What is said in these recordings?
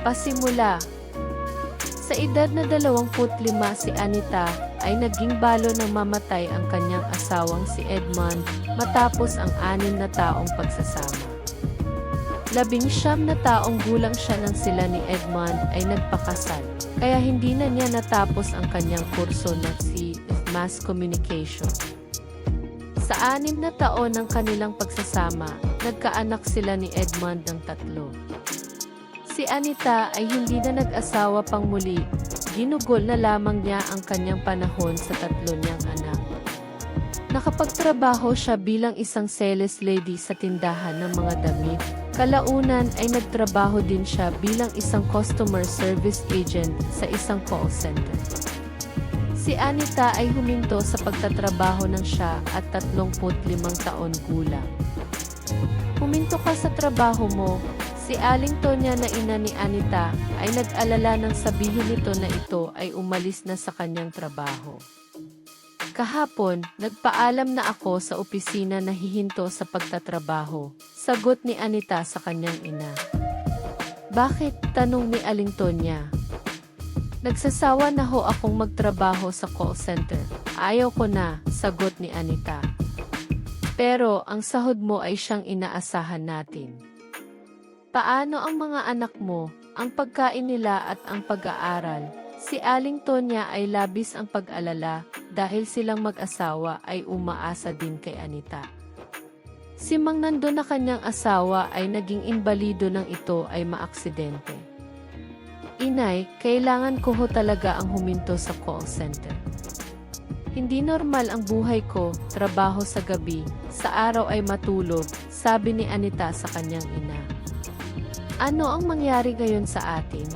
Pasimula. Sa edad na 25 si Anita ay naging balo ng mamatay ang kanyang asawang si Edmond matapos ang 6 na taong pagsasama. 19 na taong gulang siya nang sila ni Edmond ay nagpakasal, kaya hindi na niya natapos ang kanyang kurso na si Mass Communication. Sa 6 na taon ng kanilang pagsasama, nagkaanak sila ni Edmond ng 3. Si Anita ay hindi na nag-asawa pang muli, ginugol na lamang niya ang kanyang panahon sa 3 niyang anak. Nakapagtrabaho siya bilang isang sales lady sa tindahan ng mga damit. Kalaunan ay nagtrabaho din siya bilang isang customer service agent sa isang call center. Si Anita ay huminto sa pagtatrabaho ng siya at 35 taon gulang. Huminto ka sa trabaho mo. Si Aling Tonya na ina ni Anita ay nag-alala nang sabihin nito na ito ay umalis na sa kanyang trabaho. Kahapon, nagpaalam na ako sa opisina na hihinto sa pagtatrabaho, sagot ni Anita sa kanyang ina. Bakit? Tanong ni Aling Tonya. Nagsasawa na ho akong magtrabaho sa call center. Ayaw ko na, sagot ni Anita. Pero ang sahod mo ay siyang inaasahan natin. Paano ang mga anak mo, ang pagkain nila at ang pag-aaral? Si Aling Tonya ay labis ang pag-alala dahil silang mag-asawa ay umaasa din kay Anita. Si Mang Nando na kanyang asawa ay naging imbalido nang ito ay maaksidente. Inay, kailangan ko ho talaga ang huminto sa call center. Hindi normal ang buhay ko, trabaho sa gabi, sa araw ay matulog, sabi ni Anita sa kanyang ina. Ano ang mangyari ngayon sa atin?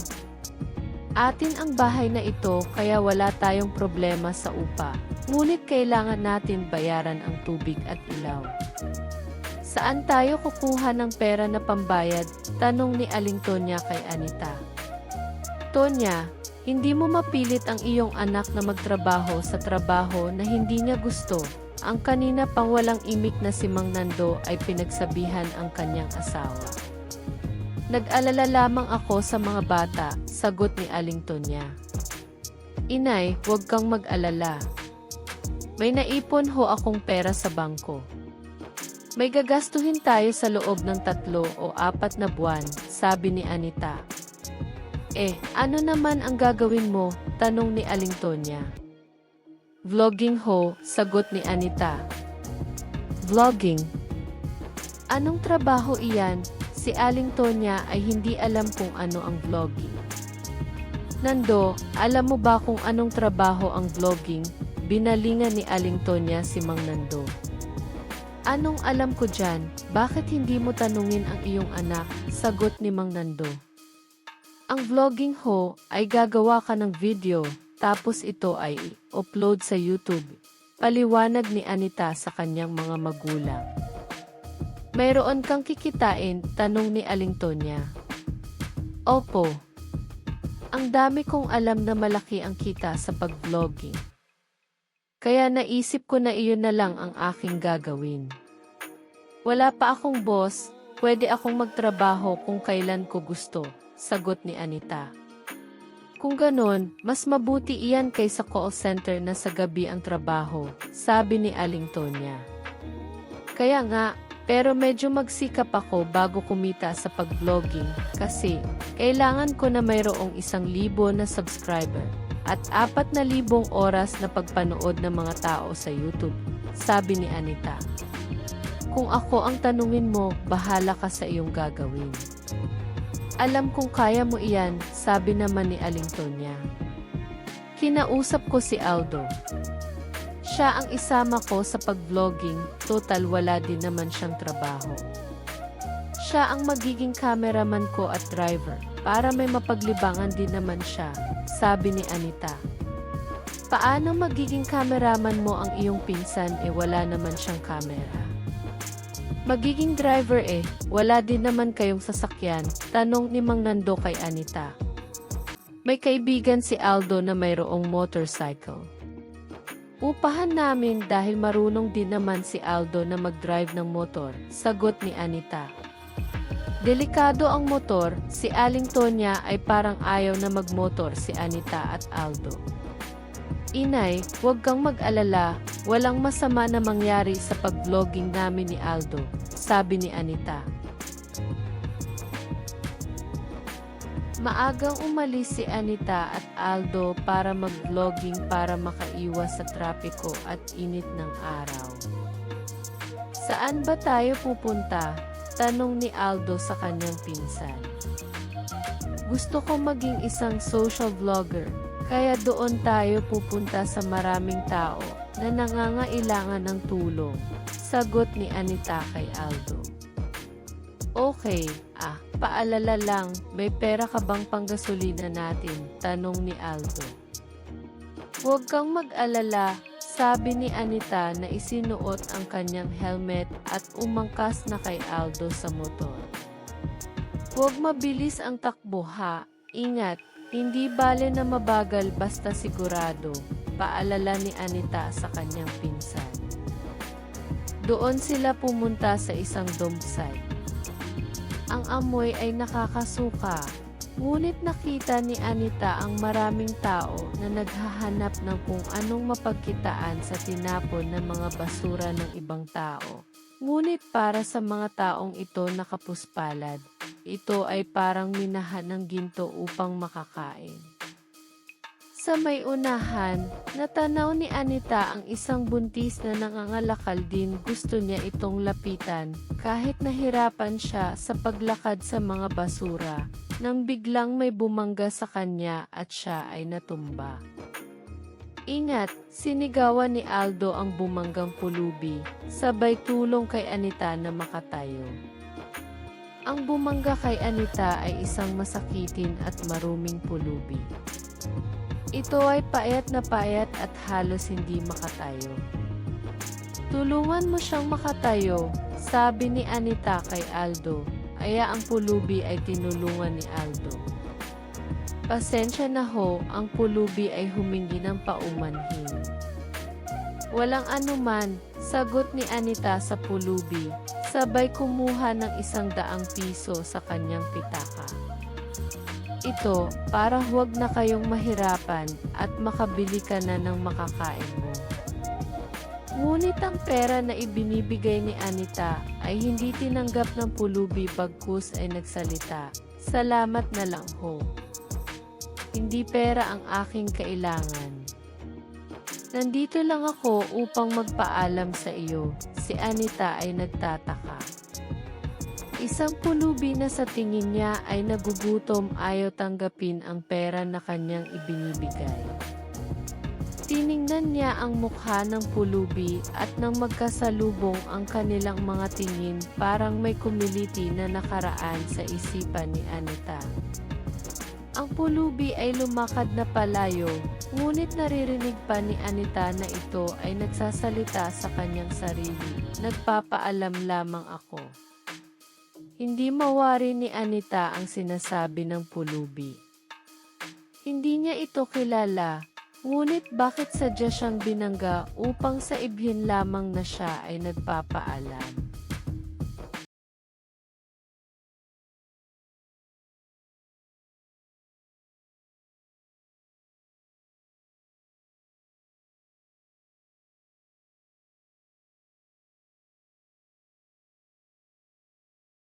Atin ang bahay na ito kaya wala tayong problema sa upa, ngunit kailangan natin bayaran ang tubig at ilaw. Saan tayo kukuha ng pera na pambayad? Tanong ni Aling Tonya kay Anita. Tonya, hindi mo mapilit ang iyong anak na magtrabaho sa trabaho na hindi niya gusto. Ang kanina pang walang imik na si Mang Nando ay pinagsabihan ang kanyang asawa. Nag-alala lamang ako sa mga bata, sagot ni Aling Tonya. Inay, huwag kang mag-alala. May naipon ho akong pera sa bangko. May gagastuhin tayo sa loob ng 3 o 4 na buwan, sabi ni Anita. Ano naman ang gagawin mo? Tanong ni Aling Tonya. Vlogging ho, sagot ni Anita. Vlogging? Anong trabaho iyan? Si Aling Tonya ay hindi alam kung ano ang vlogging. Nando, alam mo ba kung anong trabaho ang vlogging? Binalingan ni Aling Tonya si Mang Nando. Anong alam ko dyan? Bakit hindi mo tanungin ang iyong anak? Sagot ni Mang Nando. Ang vlogging ho ay gagawa ka ng video, tapos ito ay upload sa YouTube. Paliwanag ni Anita sa kanyang mga magulang. Mayroon kang kikitain? Tanong ni Aling Tonya. Opo. Ang dami kong alam na malaki ang kita sa pag-vlogging. Kaya naisip ko na iyon na lang ang aking gagawin. Wala pa akong boss, pwede akong magtrabaho kung kailan ko gusto, sagot ni Anita. Kung ganon, mas mabuti iyan kaysa call center na sa gabi ang trabaho, sabi ni Aling Tonya. Kaya nga, pero medyo magsikap ako bago kumita sa pag-vlogging kasi kailangan ko na mayroong 1,000 na subscriber at 4,000 oras na pagpanood ng mga tao sa YouTube, sabi ni Anita. Kung ako ang tanungin mo, bahala ka sa iyong gagawin. Alam kong kaya mo iyan, sabi naman ni Aling Tonya. Kinausap ko si Aldo. Siya ang isama ko sa pag-vlogging, total wala din naman siyang trabaho. Siya ang magiging cameraman ko at driver, para may mapaglibangan din naman siya, sabi ni Anita. Paano magiging cameraman mo ang iyong pinsan wala naman siyang camera? Magiging driver wala din naman kayong sasakyan, tanong ni Mang Nando kay Anita. May kaibigan si Aldo na mayroong motorcycle. Upahan namin dahil marunong din naman si Aldo na mag-drive ng motor, sagot ni Anita. Delikado ang motor, si Aling Tonya ay parang ayaw na magmotor si Anita at Aldo. Inay, huwag kang mag-alala, walang masama na mangyari sa pag-vlogging namin ni Aldo, sabi ni Anita. Maagang umalis si Anita at Aldo para mag-vlogging para makaiwas sa trapiko at init ng araw. Saan ba tayo pupunta? Tanong ni Aldo sa kanyang pinsan. Gusto ko maging isang social vlogger, kaya doon tayo pupunta sa maraming tao na nangangailangan ng tulong, sagot ni Anita kay Aldo. Okay, paalala lang, may pera ka bang panggasolina natin? Tanong ni Aldo. Huwag kang mag-alala, sabi ni Anita na isinuot ang kanyang helmet at umangkas na kay Aldo sa motor. Huwag mabilis ang takbo ha, ingat, hindi bale na mabagal basta sigurado, paalala ni Anita sa kanyang pinsan. Doon sila pumunta sa isang dump site. Ang amoy ay nakakasuka, ngunit nakita ni Anita ang maraming tao na naghahanap ng kung anong mapagkitaan sa tinapon ng mga basura ng ibang tao. Ngunit para sa mga taong ito nakapuspalad, ito ay parang minahan ng ginto upang makakain. Sa may unahan, natanaw ni Anita ang isang buntis na nangangalakal din, gusto niya itong lapitan kahit nahirapan siya sa paglakad sa mga basura nang biglang may bumangga sa kanya at siya ay natumba. Ingat, sinigawan ni Aldo ang bumanggang pulubi, sabay tulong kay Anita na makatayo. Ang bumangga kay Anita ay isang masakitin at maruming pulubi. Ito ay payat na payat at halos hindi makatayo. Tulungan mo siyang makatayo, sabi ni Anita kay Aldo, aya ang pulubi ay tinulungan ni Aldo. Pasensya na ho, ang pulubi ay humingi ng paumanhin. Walang anuman, sagot ni Anita sa pulubi, sabay kumuha ng 100 piso sa kanyang pitaka. Ito, para huwag na kayong mahirapan at makabili ka na ng makakain mo. Ngunit ang pera na ibinibigay ni Anita ay hindi tinanggap ng pulubi bagkus ay nagsalita, "Salamat na lang ho. Hindi pera ang aking kailangan. Nandito lang ako upang magpaalam sa iyo." Si Anita ay nagtataka. Isang pulubi na sa tingin niya ay nagugutom, ayaw tanggapin ang pera na kanyang ibinibigay. Tiningnan niya ang mukha ng pulubi at nang magkasalubong ang kanilang mga tingin, parang may kumiliti na nakaraan sa isipan ni Anita. Ang pulubi ay lumakad na palayo, ngunit naririnig pa ni Anita na ito ay nagsasalita sa kanyang sarili, "Nagpapaalam lamang ako." Hindi mawari ni Anita ang sinasabi ng pulubi. Hindi niya ito kilala, ngunit bakit sadya siyang binangga upang sa ibhin lamang na siya ay nagpapaalam.